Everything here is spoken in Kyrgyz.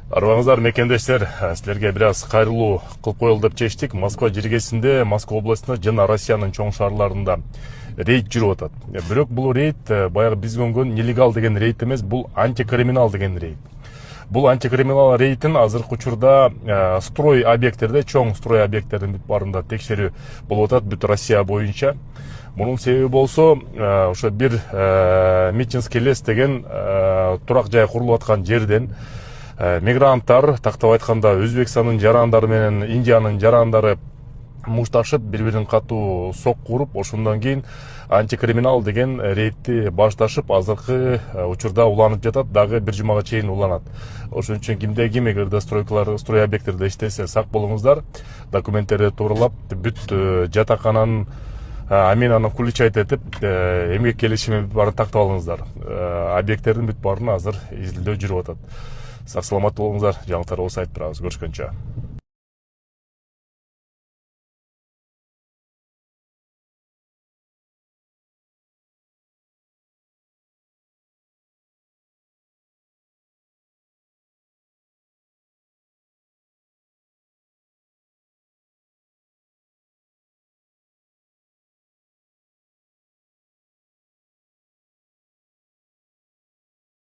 Арбаңыздар мекендештер, силерге бир аз кайрылуу кылып коелу деп чечтик. Москва жергесинде, Москва областында жана Россиянын чоң шаарларында рейд жүрүп атат. Бирок бул рейд баягы биз көргөн нелегал деген рейд эмес, бул антикриминал деген рейд. Бул антикриминал рейдин азыркы учурда строй объекттерде, чоң строй объекттердин бүт баарында текшерүү болуп атат бүт Россия боюнча. Мунун себеби болсо, ошо бир Мичинский лес деген турак жай курулуп аткан жерден мигранттар, тактап айтканда Өзбекстандын жарандары менен Индиянын жарандары мушташып, бири-бирин катуу сокку уруп, ошондон кийин антикриминал деген рейдти башташып, азыркы учурда уланып жатат, дагы бир жумага чейин уланат. Ошон үчүн кимде ким эгерде строй объекттерде иштесе, сак болуңуздар, документтерди тууралап, бүт жатакананын аминаны включать этип, эмгек келишими баарын тактап алыңыздар. Объекттердин бүт баарына азыр изилдөө жүрүп атат. Сак саламат болуңуздар, жаңылыктар болсо айтып турабыз. Көрүшкөнчө.